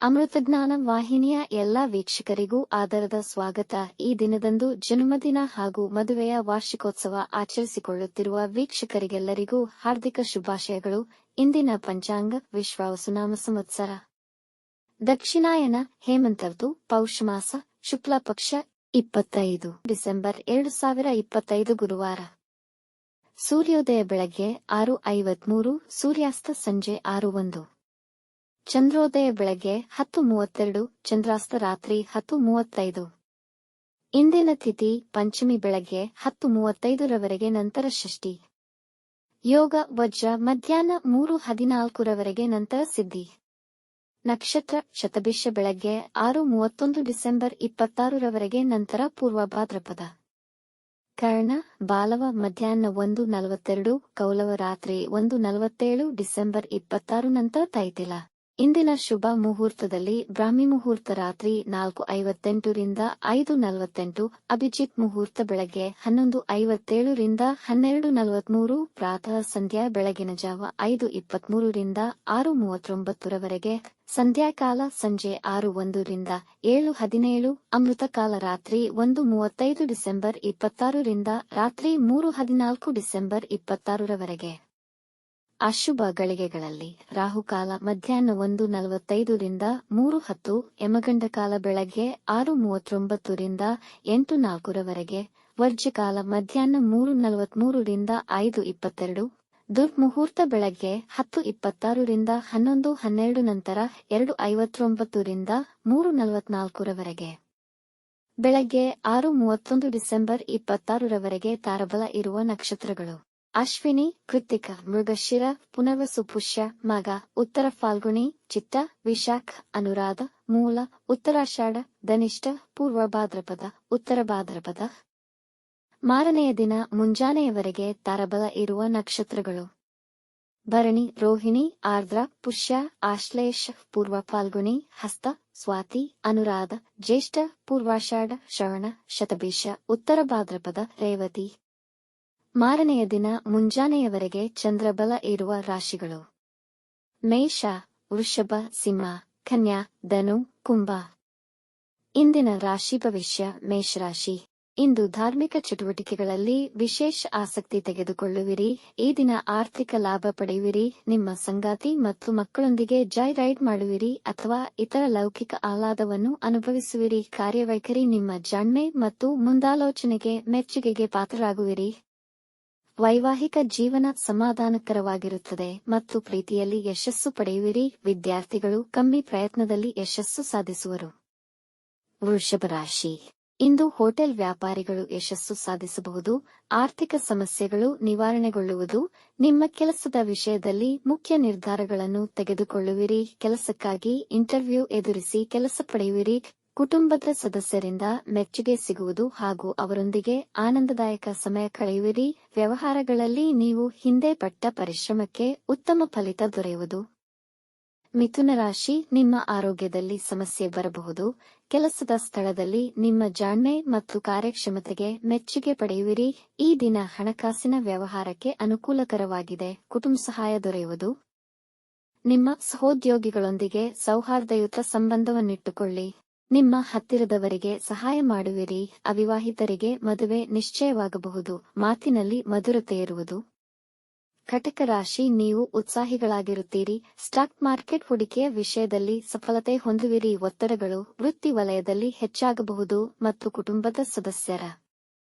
ಅಮೃತಜ್ಞಾನ ವಾಹಿನಿಯ ಎಲ್ಲಾ ವೀಕ್ಷಕರಿಗೂ ಆದರದ ಸ್ವಾಗತ. ಈ ದಿನದಂದು ಜನ್ಮದಿನ ಹಾಗೂ ಮದುವೆಯ ವಾರ್ಷಿಕೋತ್ಸವ ಆಚರಿಸಿಕೊಳ್ಳುತ್ತಿರುವ ವೀಕ್ಷಕರಿಗೆಲ್ಲರಿಗೂ ಹಾರ್ದಿಕ ಶುಭಾಶಯಗಳು. ಇಂದಿನ ಪಂಚಾಂಗ ವಿಶ್ವಾವಸುನಾಮ ಸಂವತ್ಸರ ದಕ್ಷಿಣಾಯನ ಹೇಮಂತ ಪೌಷಮಾಸ ಶುಕ್ಲ ಪಕ್ಷ 25 ಡಿಸೆಂಬರ್ 2025 ಗುರುವಾರ. ಸೂರ್ಯೋದಯ ಬೆಳಗ್ಗೆ 6:53, ಸೂರ್ಯಾಸ್ತ ಸಂಜೆ 6:01. ಚಂದ್ರೋದಯ ಬೆಳಗ್ಗೆ 10:32, ಚಂದ್ರಾಸ್ತ ರಾತ್ರಿ 10:35. ಇಂದಿನ ತಿಥಿ ಪಂಚಮಿ ಬೆಳಗ್ಗೆ 10:35 ರವರೆಗೆ, ನಂತರ ಷಷ್ಠಿ. ಯೋಗ ವಜ್ರ ಮಧ್ಯಾಹ್ನ 3:14 ರವರೆಗೆ, ನಂತರ ಸಿದ್ಧಿ. ನಕ್ಷತ್ರ ಶತಭಿಷ ಬೆಳಗ್ಗೆ 6:31, ಡಿಸೆಂಬರ್ 26 ರವರೆಗೆ, ನಂತರ ಪೂರ್ವ ಭಾದ್ರಪದ. ಕರ್ಣ ಬಾಲವ ಮಧ್ಯಾಹ್ನ 1:42, ಕೌಲವ ರಾತ್ರಿ 1:47, ಡಿಸೆಂಬರ್ 26 ನಂತರ ತೈತಿಲ. ಇಂದಿನ ಶುಭ ಮುಹೂರ್ತದಲ್ಲಿ ಬ್ರಾಹ್ಮಿ ಮುಹೂರ್ತ ರಾತ್ರಿ 4:58 ರಿಂದ 5:48, ಅಭಿಜಿತ್ ಮುಹೂರ್ತ ಬೆಳಗ್ಗೆ 11:57 ರಿಂದ 12:43, ಪ್ರಾತಃ ಸಂಧ್ಯಾ ಬೆಳಗಿನ ಜಾವ 5:23 ರಿಂದ 6:39 ರವರೆಗೆ, ಸಂಧ್ಯಾಕಾಲ ಸಂಜೆ 6:01 ರಿಂದ 7:17, ಅಮೃತಕಾಲ ರಾತ್ರಿ 1:35 ಡಿಸೆಂಬರ್ 26 ರಿಂದ ರಾತ್ರಿ 3:14 ಡಿಸೆಂಬರ್ 26 ರವರೆಗೆ. ಅಶುಭ ಗಳಿಗೆಗಳಲ್ಲಿ ರಾಹುಕಾಲ ಮಧ್ಯಾಹ್ನ 1:45 ರಿಂದ 3:10, ಯಮಗಂಡಕಾಲ ಬೆಳಗ್ಗೆ 6:39 ರಿಂದ 8:04 ರವರೆಗೆ, ವರ್ಜ್ಯಕಾಲ ಮಧ್ಯಾಹ್ನ 3:43 ರಿಂದ 5:22, ದುರ್ಮುಹೂರ್ತ ಬೆಳಗ್ಗೆ 10:26 ರಿಂದ 11:12, ನಂತರ 2:59 ರಿಂದ 3:44 ರವರೆಗೆ. ಬೆಳಗ್ಗೆ 6:31 ಡಿಸೆಂಬರ್ 26 ರವರೆಗೆ ತಾರಬಲ ಇರುವ ನಕ್ಷತ್ರಗಳು: ಅಶ್ವಿನಿ, ಕೃತ್ತಿಕ, ಮೃಗಶಿರ, ಪುನರ್ವಸು, ಪುಷ್ಯ, ಮಗ, ಉತ್ತರ ಫಾಲ್ಗುಣಿ, ಚಿತ್ತ, ವಿಶಾಖ, ಅನುರಾಧ, ಮೂಲ, ಉತ್ತರಾಷಾಢ, ಧನಿಷ್ಠ, ಪೂರ್ವ ಭಾದ್ರಪದ, ಉತ್ತರ ಭಾದ್ರಪದ. ಮಾರನೆಯ ದಿನ ಮುಂಜಾನೆಯವರೆಗೆ ತಾರಬಲ ಇರುವ ನಕ್ಷತ್ರಗಳು: ಭರಣಿ, ರೋಹಿಣಿ, ಆರ್ದ್ರ, ಪುಷ್ಯ, ಆಶ್ಲೇಷ, ಪೂರ್ವ ಫಾಲ್ಗುಣಿ, ಹಸ್ತ, ಸ್ವಾತಿ, ಅನುರಾಧ, ಜ್ಯೇಷ್ಠ, ಪೂರ್ವಾಷಾಢ, ಶ್ರವಣ, ಶತಭಿಷ, ಉತ್ತರ ಭಾದ್ರಪದ, ರೇವತಿ. ಮಾರನೆಯ ದಿನ ಮುಂಜಾನೆಯವರೆಗೆ ಚಂದ್ರಬಲ ಇರುವ ರಾಶಿಗಳು: ಮೇಷ, ವೃಷಭ, ಸಿಂಹ, ಕನ್ಯಾ, ಧನು, ಕುಂಭ. ಇಂದಿನ ರಾಶಿ ಭವಿಷ್ಯ. ಮೇಷರಾಶಿ: ಇಂದು ಧಾರ್ಮಿಕ ಚಟುವಟಿಕೆಗಳಲ್ಲಿ ವಿಶೇಷ ಆಸಕ್ತಿ ತೆಗೆದುಕೊಳ್ಳುವಿರಿ. ಈ ದಿನ ಆರ್ಥಿಕ ಲಾಭ ಪಡೆಯುವಿರಿ. ನಿಮ್ಮ ಸಂಗಾತಿ ಮತ್ತು ಮಕ್ಕಳೊಂದಿಗೆ ಜಾಯ್ ರೈಡ್ ಮಾಡುವಿರಿ ಅಥವಾ ಇತರ ಲೌಕಿಕ ಆಹ್ಲಾದವನ್ನು ಅನುಭವಿಸುವಿರಿ. ಕಾರ್ಯವೈಖರಿ ನಿಮ್ಮ ಜಾಣ್ಮೆ ಮತ್ತು ಮುಂದಾಲೋಚನೆಗೆ ಮೆಚ್ಚುಗೆಗೆ ಪಾತ್ರರಾಗುವಿರಿ. ವೈವಾಹಿಕ ಜೀವನ ಸಮಾಧಾನಕರವಾಗಿರುತ್ತದೆ ಮತ್ತು ಪ್ರೀತಿಯಲ್ಲಿ ಯಶಸ್ಸು ಪಡೆಯುವಿರಿ. ವಿದ್ಯಾರ್ಥಿಗಳು ಕಮ್ಮಿ ಪ್ರಯತ್ನದಲ್ಲಿ ಯಶಸ್ಸು ಸಾಧಿಸುವರು. ವೃಷಭ ರಾಶಿ: ಇಂದು ಹೋಟೆಲ್ ವ್ಯಾಪಾರಿಗಳು ಯಶಸ್ಸು ಸಾಧಿಸಬಹುದು. ಆರ್ಥಿಕ ಸಮಸ್ಯೆಗಳು ನಿವಾರಣೆಗೊಳ್ಳುವುದು. ನಿಮ್ಮ ಕೆಲಸದ ವಿಷಯದಲ್ಲಿ ಮುಖ್ಯ ನಿರ್ಧಾರಗಳನ್ನು ತೆಗೆದುಕೊಳ್ಳುವಿರಿ. ಕೆಲಸಕ್ಕಾಗಿ ಇಂಟರ್ವ್ಯೂ ಎದುರಿಸಿ ಕೆಲಸ ಪಡೆಯುವಿರಿ. ಕುಟುಂಬದ ಸದಸ್ಯರಿಂದ ಮೆಚ್ಚುಗೆ ಸಿಗುವುದು ಹಾಗೂ ಅವರೊಂದಿಗೆ ಆನಂದದಾಯಕ ಸಮಯ ಕಳೆಯುವಿರಿ. ವ್ಯವಹಾರಗಳಲ್ಲಿ ನೀವು ಹಿಂದೆ ಪಟ್ಟ ಪರಿಶ್ರಮಕ್ಕೆ ಉತ್ತಮ ಫಲಿತ ದೊರೆಯುವುದು. ಮಿಥುನ ರಾಶಿ: ನಿಮ್ಮ ಆರೋಗ್ಯದಲ್ಲಿ ಸಮಸ್ಯೆ ಬರಬಹುದು. ಕೆಲಸದ ಸ್ಥಳದಲ್ಲಿ ನಿಮ್ಮ ಜಾಣ್ಮೆ ಮತ್ತು ಕಾರ್ಯಕ್ಷಮತೆಗೆ ಮೆಚ್ಚುಗೆ ಪಡೆಯುವಿರಿ. ಈ ದಿನ ಹಣಕಾಸಿನ ವ್ಯವಹಾರಕ್ಕೆ ಅನುಕೂಲಕರವಾಗಿದೆ. ಕುಟುಂಬ ಸಹಾಯ ದೊರೆಯುವುದು. ನಿಮ್ಮ ಸಹೋದ್ಯೋಗಿಗಳೊಂದಿಗೆ ಸೌಹಾರ್ದಯುತ ಸಂಬಂಧವನ್ನಿಟ್ಟುಕೊಳ್ಳಿ. ನಿಮ್ಮ ಹತ್ತಿರದವರಿಗೆ ಸಹಾಯ ಮಾಡುವಿರಿ. ಅವಿವಾಹಿತರಿಗೆ ಮದುವೆ ನಿಶ್ಚಯವಾಗಬಹುದು. ಮಾತಿನಲ್ಲಿ ಮಧುರತೆ ಇರುವುದು. ಕಟಕ ರಾಶಿ: ನೀವು ಉತ್ಸಾಹಿಗಳಾಗಿರುತ್ತೀರಿ. ಸ್ಟಾಕ್ ಮಾರ್ಕೆಟ್ ಹೂಡಿಕೆಯ ವಿಷಯದಲ್ಲಿ ಸಫಲತೆ ಹೊಂದುವಿರಿ. ಒತ್ತಡಗಳು ವೃತ್ತಿ ವಲಯದಲ್ಲಿ ಹೆಚ್ಚಾಗಬಹುದು ಮತ್ತು ಕುಟುಂಬದ ಸದಸ್ಯರ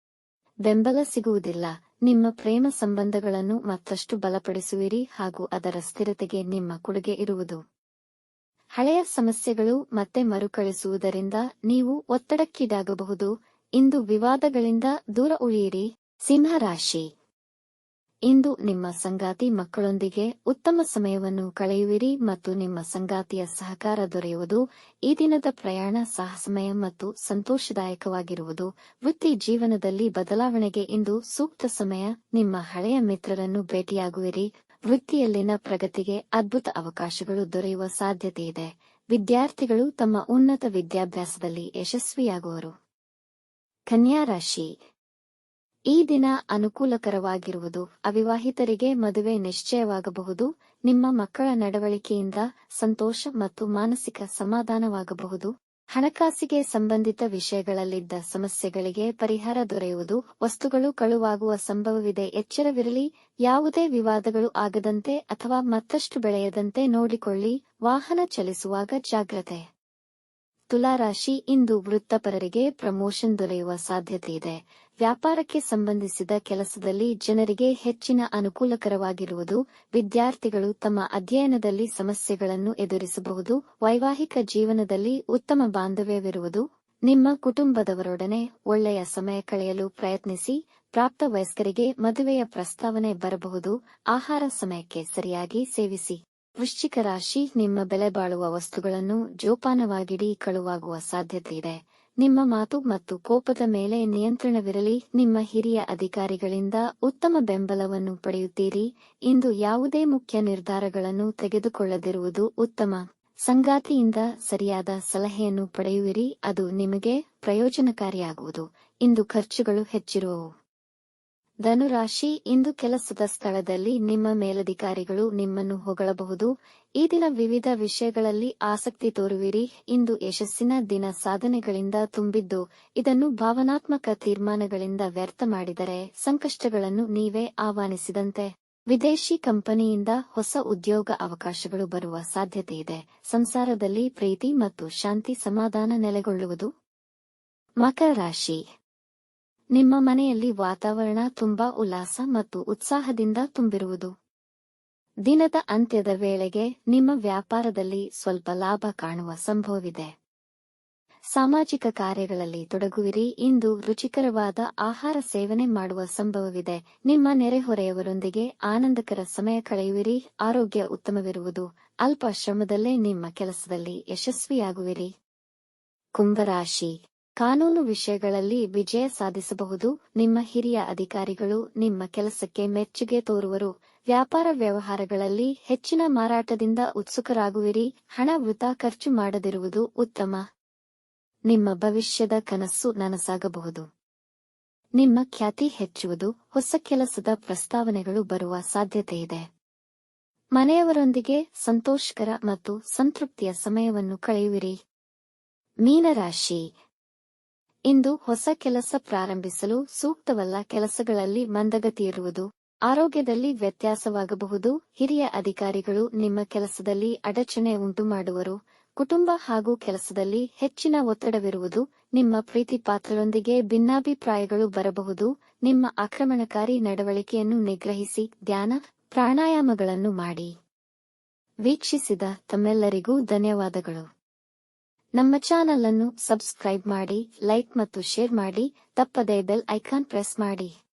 ಬೆಂಬಲ ಸಿಗುವುದಿಲ್ಲ. ನಿಮ್ಮ ಪ್ರೇಮ ಸಂಬಂಧಗಳನ್ನು ಮತ್ತಷ್ಟು ಬಲಪಡಿಸುವಿರಿ ಹಾಗೂ ಅದರ ಸ್ಥಿರತೆಗೆ ನಿಮ್ಮ ಕೊಡುಗೆ ಇರುವುದು. ಹಳೆಯ ಸಮಸ್ಯೆಗಳು ಮತ್ತೆ ಮರುಕಳಿಸುವುದರಿಂದ ನೀವು ಒತ್ತಡಕ್ಕೀಡಾಗಬಹುದು. ಇಂದು ವಿವಾದಗಳಿಂದ ದೂರ ಉಳಿಯಿರಿ. ಸಿಂಹ ರಾಶಿ: ಇಂದು ನಿಮ್ಮ ಸಂಗಾತಿ ಮಕ್ಕಳೊಂದಿಗೆ ಉತ್ತಮ ಸಮಯವನ್ನು ಕಳೆಯುವಿರಿ ಮತ್ತು ನಿಮ್ಮ ಸಂಗಾತಿಯ ಸಹಕಾರ ದೊರೆಯುವುದು. ಈ ದಿನದ ಪ್ರಯಾಣ ಸಾಹಸಮಯ ಮತ್ತು ಸಂತೋಷದಾಯಕವಾಗಿರುವುದು. ವೃತ್ತಿ ಜೀವನದಲ್ಲಿ ಬದಲಾವಣೆಗೆ ಇಂದು ಸೂಕ್ತ ಸಮಯ. ನಿಮ್ಮ ಹಳೆಯ ಮಿತ್ರರನ್ನು ಭೇಟಿಯಾಗುವಿರಿ. ವೃತ್ತಿಯಲ್ಲಿನ ಪ್ರಗತಿಗೆ ಅದ್ಭುತ ಅವಕಾಶಗಳು ದೊರೆಯುವ ಸಾಧ್ಯತೆಯಿದೆ. ವಿದ್ಯಾರ್ಥಿಗಳು ತಮ್ಮ ಉನ್ನತ ವಿದ್ಯಾಭ್ಯಾಸದಲ್ಲಿ ಯಶಸ್ವಿಯಾಗುವರು. ಕನ್ಯಾ ರಾಶಿ: ಈ ದಿನ ಅನುಕೂಲಕರವಾಗಿರುವುದು. ಅವಿವಾಹಿತರಿಗೆ ಮದುವೆ ನಿಶ್ಚಯವಾಗಬಹುದು. ನಿಮ್ಮ ಮಕ್ಕಳ ನಡವಳಿಕೆಯಿಂದ ಸಂತೋಷ ಮತ್ತು ಮಾನಸಿಕ ಸಮಾಧಾನವಾಗಬಹುದು. ಹಣಕಾಸಿಗೆ ಸಂಬಂಧಿತ ವಿಷಯಗಳಲ್ಲಿದ್ದ ಸಮಸ್ಯೆಗಳಿಗೆ ಪರಿಹಾರ ದೊರೆಯುವುದು. ವಸ್ತುಗಳು ಕಳುವಾಗುವ ಸಂಭವವಿದೆ. ಎಚ್ಚರವಿರಲಿ. ಯಾವುದೇ ವಿವಾದಗಳು ಆಗದಂತೆ ಅಥವಾ ಮತ್ತಷ್ಟು ಬೆಳೆಯದಂತೆ ನೋಡಿಕೊಳ್ಳಿ. ವಾಹನ ಚಲಿಸುವಾಗ ಜಾಗ್ರತೆ. ತುಲಾರಾಶಿ, ಇಂದು ವೃತ್ತಿಪರರಿಗೆ ಪ್ರಮೋಷನ್ ದೊರೆಯುವ ಸಾಧ್ಯತೆಯಿದೆ. ವ್ಯಾಪಾರಕ್ಕೆ ಸಂಬಂಧಿಸಿದ ಕೆಲಸದಲ್ಲಿ ಜನರಿಗೆ ಹೆಚ್ಚಿನ ಅನುಕೂಲಕರವಾಗಿರುವುದು. ವಿದ್ಯಾರ್ಥಿಗಳು ತಮ್ಮ ಅಧ್ಯಯನದಲ್ಲಿ ಸಮಸ್ಯೆಗಳನ್ನು ಎದುರಿಸಬಹುದು. ವೈವಾಹಿಕ ಜೀವನದಲ್ಲಿ ಉತ್ತಮ ಬಾಂಧವ್ಯವಿರುವುದು. ನಿಮ್ಮ ಕುಟುಂಬದವರೊಡನೆ ಒಳ್ಳೆಯ ಸಮಯ ಕಳೆಯಲು ಪ್ರಯತ್ನಿಸಿ. ಪ್ರಾಪ್ತ ವಯಸ್ಕರಿಗೆ ಮದುವೆಯ ಪ್ರಸ್ತಾವನೆ ಬರಬಹುದು. ಆಹಾರ ಸಮಯಕ್ಕೆ ಸರಿಯಾಗಿ ಸೇವಿಸಿ. ವೃಶ್ಚಿಕ ರಾಶಿ, ನಿಮ್ಮ ಬೆಲೆ ಬಾಳುವ ವಸ್ತುಗಳನ್ನು ಜೋಪಾನವಾಗಿಡಿ. ಕಳುವಾಗುವ ಸಾಧ್ಯತೆಯಿದೆ. ನಿಮ್ಮ ಮಾತು ಮತ್ತು ಕೋಪದ ಮೇಲೆ ನಿಯಂತ್ರಣವಿರಲಿ. ನಿಮ್ಮ ಹಿರಿಯ ಅಧಿಕಾರಿಗಳಿಂದ ಉತ್ತಮ ಬೆಂಬಲವನ್ನು ಪಡೆಯುತ್ತೀರಿ. ಇಂದು ಯಾವುದೇ ಮುಖ್ಯ ನಿರ್ಧಾರಗಳನ್ನು ತೆಗೆದುಕೊಳ್ಳದಿರುವುದು ಉತ್ತಮ. ಸಂಗಾತಿಯಿಂದ ಸರಿಯಾದ ಸಲಹೆಯನ್ನು ಪಡೆಯುವಿರಿ. ಅದು ನಿಮಗೆ ಪ್ರಯೋಜನಕಾರಿಯಾಗುವುದು. ಇಂದು ಖರ್ಚುಗಳು ಹೆಚ್ಚಿರುವವು. ಧನುರಾಶಿ, ಇಂದು ಕೆಲಸದ ಸ್ಥಳದಲ್ಲಿ ನಿಮ್ಮ ಮೇಲಧಿಕಾರಿಗಳು ನಿಮ್ಮನ್ನು ಹೊಗಳಬಹುದು. ಈ ದಿನ ವಿವಿಧ ವಿಷಯಗಳಲ್ಲಿ ಆಸಕ್ತಿ ತೋರುವಿರಿ. ಇಂದು ಯಶಸ್ಸಿನ ದಿನ. ಸಾಧನೆಗಳಿಂದ ತುಂಬಿದ್ದು, ಇದನ್ನು ಭಾವನಾತ್ಮಕ ತೀರ್ಮಾನಗಳಿಂದ ವ್ಯರ್ಥ ಮಾಡಿದರೆ ಸಂಕಷ್ಟಗಳನ್ನು ನೀವೇ ಆಹ್ವಾನಿಸಿದಂತೆ. ವಿದೇಶಿ ಕಂಪನಿಯಿಂದ ಹೊಸ ಉದ್ಯೋಗ ಅವಕಾಶಗಳು ಬರುವ ಸಾಧ್ಯತೆಯಿದೆ. ಸಂಸಾರದಲ್ಲಿ ಪ್ರೀತಿ ಮತ್ತು ಶಾಂತಿ ಸಮಾಧಾನ ನೆಲೆಗೊಳ್ಳುವುದು. ಮಕರ ರಾಶಿ, ನಿಮ್ಮ ಮನೆಯಲ್ಲಿ ವಾತಾವರಣ ತುಂಬಾ ಉಲ್ಲಾಸ ಮತ್ತು ಉತ್ಸಾಹದಿಂದ ತುಂಬಿರುವುದು. ದಿನದ ಅಂತ್ಯದ ವೇಳೆಗೆ ನಿಮ್ಮ ವ್ಯಾಪಾರದಲ್ಲಿ ಸ್ವಲ್ಪ ಲಾಭ ಕಾಣುವ ಸಂಭವವಿದೆ. ಸಾಮಾಜಿಕ ಕಾರ್ಯಗಳಲ್ಲಿ ತೊಡಗುವಿರಿ. ಇಂದು ರುಚಿಕರವಾದ ಆಹಾರ ಸೇವನೆ ಮಾಡುವ ಸಂಭವವಿದೆ. ನಿಮ್ಮ ನೆರೆಹೊರೆಯವರೊಂದಿಗೆ ಆನಂದಕರ ಸಮಯ ಕಳೆಯುವಿರಿ. ಆರೋಗ್ಯ ಉತ್ತಮವಿರುವುದು. ಅಲ್ಪ ಶ್ರಮದಲ್ಲೇ ನಿಮ್ಮ ಕೆಲಸದಲ್ಲಿ ಯಶಸ್ವಿಯಾಗುವಿರಿ. ಕುಂಭರಾಶಿ, ಕಾನೂನು ವಿಷಯಗಳಲ್ಲಿ ವಿಜಯ ಸಾಧಿಸಬಹುದು. ನಿಮ್ಮ ಹಿರಿಯ ಅಧಿಕಾರಿಗಳು ನಿಮ್ಮ ಕೆಲಸಕ್ಕೆ ಮೆಚ್ಚುಗೆ ತೋರುವರು. ವ್ಯಾಪಾರ ವ್ಯವಹಾರಗಳಲ್ಲಿ ಹೆಚ್ಚಿನ ಮಾರಾಟದಿಂದ ಉತ್ಸುಕರಾಗುವಿರಿ. ಹಣ ವೃಥಾ ಖರ್ಚು ಮಾಡದಿರುವುದು ಉತ್ತಮ. ನಿಮ್ಮ ಭವಿಷ್ಯದ ಕನಸು ನನಸಾಗಬಹುದು. ನಿಮ್ಮ ಖ್ಯಾತಿ ಹೆಚ್ಚುವುದು. ಹೊಸ ಕೆಲಸದ ಪ್ರಸ್ತಾವನೆಗಳು ಬರುವ ಸಾಧ್ಯತೆಯಿದೆ. ಮನೆಯವರೊಂದಿಗೆ ಸಂತೋಷಕರ ಮತ್ತು ಸಂತೃಪ್ತಿಯ ಸಮಯವನ್ನು ಕಳೆಯುವಿರಿ. ಮೀನರಾಶಿ, ಇಂದು ಹೊಸ ಕೆಲಸ ಪ್ರಾರಂಭಿಸಲು ಸೂಕ್ತವಲ್ಲ. ಕೆಲಸಗಳಲ್ಲಿ ಮಂದಗತಿಯಿರುವುದು. ಆರೋಗ್ಯದಲ್ಲಿ ವ್ಯತ್ಯಾಸವಾಗಬಹುದು. ಹಿರಿಯ ಅಧಿಕಾರಿಗಳು ನಿಮ್ಮ ಕೆಲಸದಲ್ಲಿ ಅಡಚಣೆ ಉಂಟುಮಾಡುವರು. ಕುಟುಂಬ ಹಾಗೂ ಕೆಲಸದಲ್ಲಿ ಹೆಚ್ಚಿನ ಒತ್ತಡವಿರುವುದು. ನಿಮ್ಮ ಪ್ರೀತಿ ಪಾತ್ರರೊಂದಿಗೆ ಭಿನ್ನಾಭಿಪ್ರಾಯಗಳು ಬರಬಹುದು. ನಿಮ್ಮ ಆಕ್ರಮಣಕಾರಿ ನಡವಳಿಕೆಯನ್ನು ನಿಗ್ರಹಿಸಿ. ಧ್ಯಾನ, ಪ್ರಾಣಾಯಾಮಗಳನ್ನು ಮಾಡಿ. ವೀಕ್ಷಿಸಿದ ತಮ್ಮೆಲ್ಲರಿಗೂ ಧನ್ಯವಾದಗಳು. ನಮ್ಮ ಚಾನಲ್ ಅನ್ನು ಸಬ್ಸ್ಕ್ರೈಬ್ ಮಾಡಿ, ಲೈಕ್ ಮತ್ತು ಶೇರ್ ಮಾಡಿ. ತಪ್ಪದೇ ಬೆಲ್ ಐಕಾನ್ ಪ್ರೆಸ್ ಮಾಡಿ.